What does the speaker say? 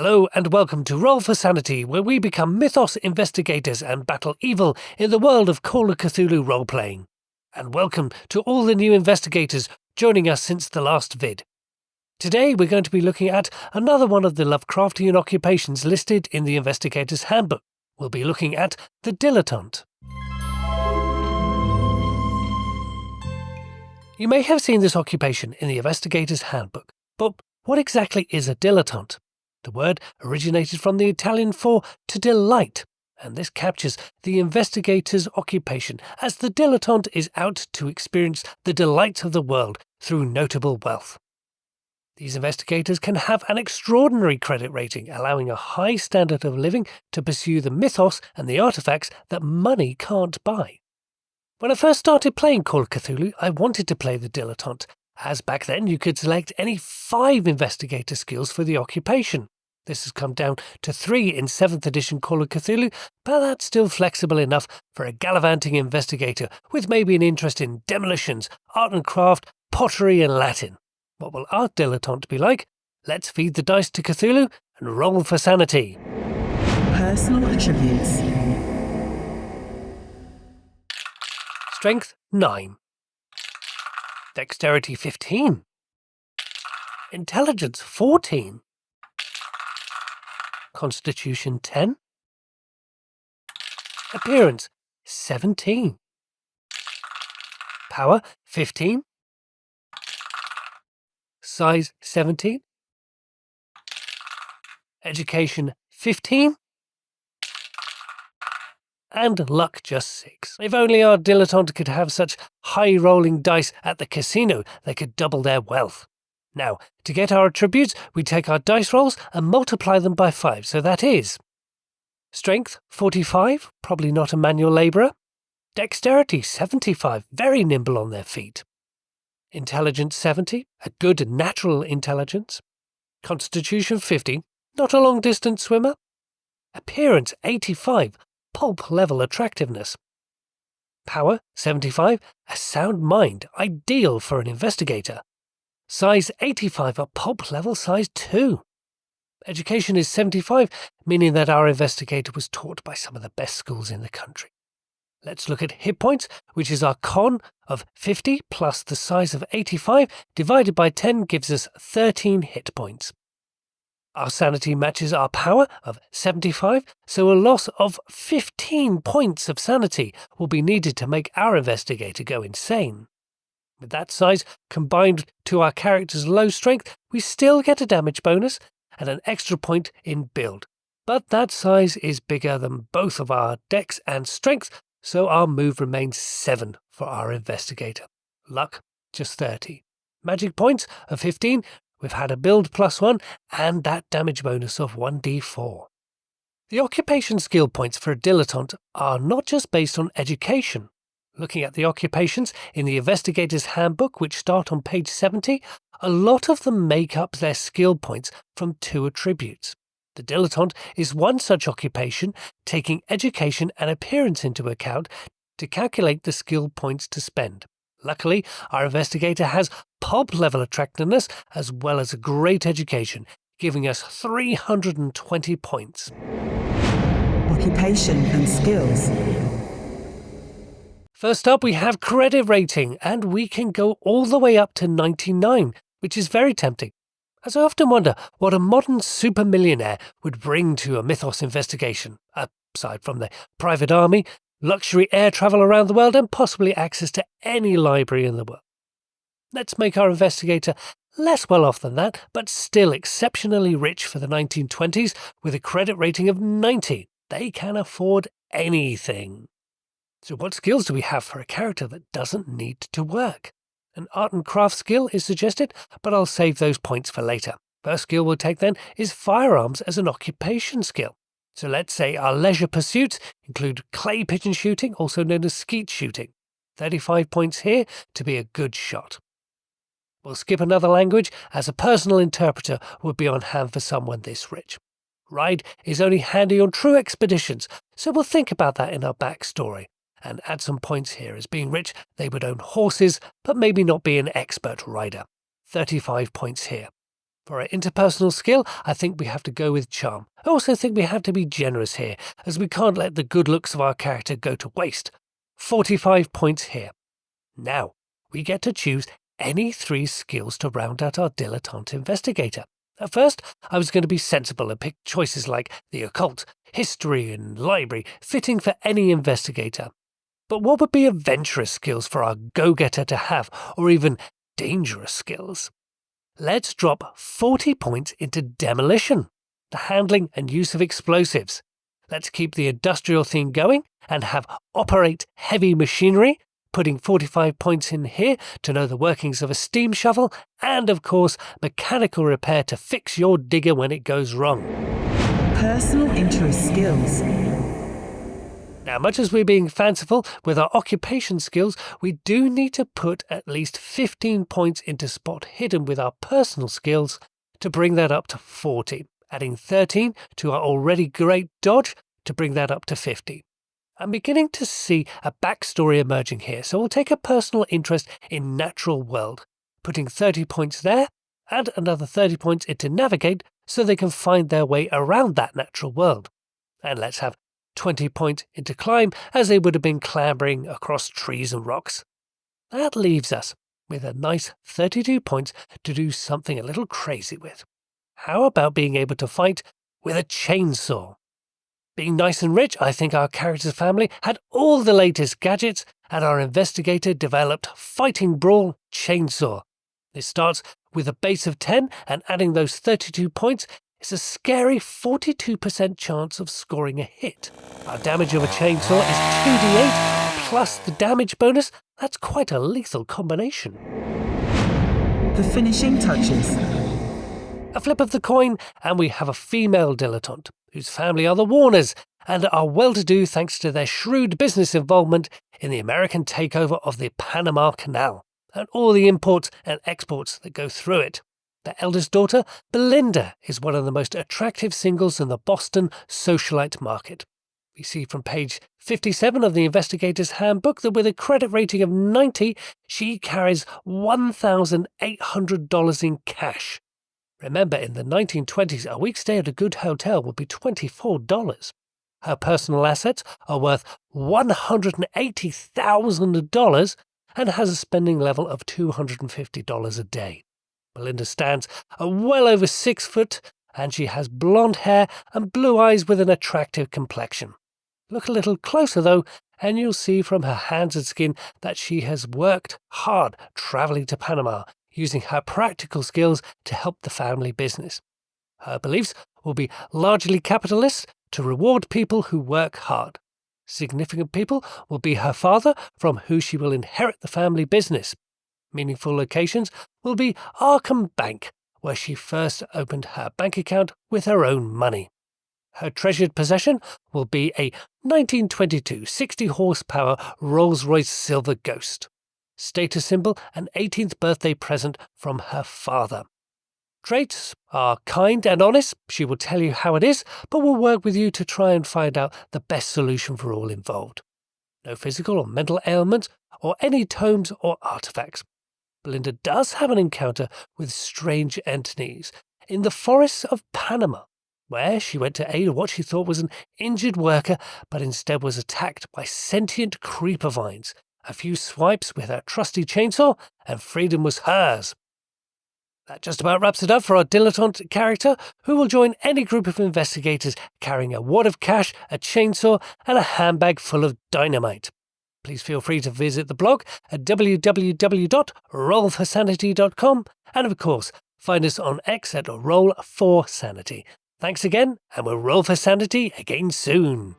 Hello and welcome to Roll for Sanity, where we become mythos investigators and battle evil in the world of Call of Cthulhu role-playing. And welcome to all the new investigators joining us since the last vid. Today we're going to be looking at another one of the Lovecraftian occupations listed in the Investigator's Handbook. We'll be looking at the Dilletante. You may have seen this occupation in the Investigator's Handbook, but what exactly is a dilettante? The word originated from the Italian for to delight, and this captures the investigator's occupation, as the dilettante is out to experience the delights of the world through notable wealth. These investigators can have an extraordinary credit rating, allowing a high standard of living to pursue the mythos and the artifacts that money can't buy. When I first started playing Call of Cthulhu, I wanted to play the dilettante, as back then you could select any 5 investigator skills for the occupation. This has come down to 3 in 7th edition Call of Cthulhu, but that's still flexible enough for a gallivanting investigator with maybe an interest in demolitions, art and craft, pottery and Latin. What will our dilettante be like? Let's feed the dice to Cthulhu and roll for sanity. Personal attributes. Strength 9. Dexterity 15. Intelligence 14. Constitution 10. Appearance 17. Power 15. Size 17. Education 15. And luck just 6. If only our dilettante could have such high-rolling dice at the casino, they could double their wealth. Now, to get our attributes, we take our dice rolls and multiply them by 5, so that is Strength 45, probably not a manual labourer. Dexterity 75, very nimble on their feet. Intelligence 70, a good natural intelligence. Constitution 50, not a long-distance swimmer. Appearance 85, pulp-level attractiveness. Power 75, a sound mind, ideal for an investigator. Size 85, a pulp-level size 2. Education is 75, meaning that our investigator was taught by some of the best schools in the country. Let's look at hit points, which is our con of 50 plus the size of 85 divided by 10 gives us 13 hit points. Our sanity matches our power of 75, so a loss of 15 points of sanity will be needed to make our investigator go insane. With that size combined to our character's low strength, we still get a damage bonus and an extra point in build. But that size is bigger than both of our dex and strength, so our move remains 7 for our investigator. Luck, just 30. Magic points of 15. We've had a build +1 and that damage bonus of 1d4. The occupation skill points for a dilettante are not just based on education. Looking at the occupations in the Investigator's Handbook, which start on page 70, a lot of them make up their skill points from 2 attributes. The dilettante is one such occupation, taking education and appearance into account to calculate the skill points to spend. Luckily, our investigator has pulp-level attractiveness as well as a great education, giving us 320 points. Occupation and skills. First up, we have credit rating, and we can go all the way up to 99, which is very tempting. As I often wonder what a modern super millionaire would bring to a mythos investigation, aside from the private army, luxury air travel around the world, and possibly access to any library in the world. Let's make our investigator less well off than that, but still exceptionally rich for the 1920s with a credit rating of 90. They can afford anything. So what skills do we have for a character that doesn't need to work? An art and craft skill is suggested, but I'll save those points for later. First skill we'll take then is firearms as an occupation skill. So let's say our leisure pursuits include clay pigeon shooting, also known as skeet shooting. 35 points here to be a good shot. We'll skip another language, as a personal interpreter would be on hand for someone this rich. Ride is only handy on true expeditions, so we'll think about that in our backstory, and add some points here, as being rich they would own horses, but maybe not be an expert rider. 35 points here. For our interpersonal skill, I think we have to go with charm. I also think we have to be generous here, as we can't let the good looks of our character go to waste. 45 points here. Now, we get to choose any 3 skills to round out our dilettante investigator. At first, I was going to be sensible and pick choices like the occult, history, and library, fitting for any investigator. But what would be adventurous skills for our go-getter to have, or even dangerous skills? Let's drop 40 points into demolition, the handling and use of explosives. Let's keep the industrial theme going and have operate heavy machinery, putting 45 points in here to know the workings of a steam shovel, and of course, mechanical repair to fix your digger when it goes wrong. Personal interest skills. Now, much as we're being fanciful with our occupation skills, we do need to put at least 15 points into spot hidden with our personal skills to bring that up to 40, adding 13 to our already great dodge to bring that up to 50. I'm beginning to see a backstory emerging here, so we'll take a personal interest in natural world, putting 30 points there and another 30 points into navigate so they can find their way around that natural world. And let's have 20 points into climb, as they would have been clambering across trees and rocks. That leaves us with a nice 32 points to do something a little crazy with. How about being able to fight with a chainsaw? Being nice and rich, I think our character's family had all the latest gadgets, and our investigator developed Fighting Brawl Chainsaw. This starts with a base of 10, and adding those 32 points is a scary 42% chance of scoring a hit. Our damage of a chainsaw is 2d8 plus the damage bonus. That's quite a lethal combination. The finishing touches. A flip of the coin, and we have a female dilettante, whose family are the Warners, and are well-to-do thanks to their shrewd business involvement in the American takeover of the Panama Canal, and all the imports and exports that go through it. Their eldest daughter, Belinda, is one of the most attractive singles in the Boston socialite market. We see from page 57 of the Investigator's Handbook that with a credit rating of 90, she carries $1,800 in cash. Remember, in the 1920s, a week's stay at a good hotel would be $24. Her personal assets are worth $180,000 and has a spending level of $250 a day. Belinda stands well over 6 foot, and she has blonde hair and blue eyes with an attractive complexion. Look a little closer, though, and you'll see from her hands and skin that she has worked hard traveling to Panama, using her practical skills to help the family business. Her beliefs will be largely capitalist to reward people who work hard. Significant people will be her father, from who she will inherit the family business. Meaningful locations will be Arkham Bank, where she first opened her bank account with her own money. Her treasured possession will be a 1922 60-horsepower Rolls-Royce Silver Ghost. Status symbol, an 18th birthday present from her father. Traits are kind and honest. She will tell you how it is, but will work with you to try and find out the best solution for all involved. No physical or mental ailments or any tomes or artifacts. Belinda does have an encounter with strange entities in the forests of Panama, where she went to aid what she thought was an injured worker, but instead was attacked by sentient creeper vines. A few swipes with her trusty chainsaw, and freedom was hers. That just about wraps it up for our dilettante character, who will join any group of investigators carrying a wad of cash, a chainsaw, and a handbag full of dynamite. Please feel free to visit the blog at www.rollforsanity.com, and of course, find us on X at Roll4Sanity. Thanks again, and we'll roll for sanity again soon.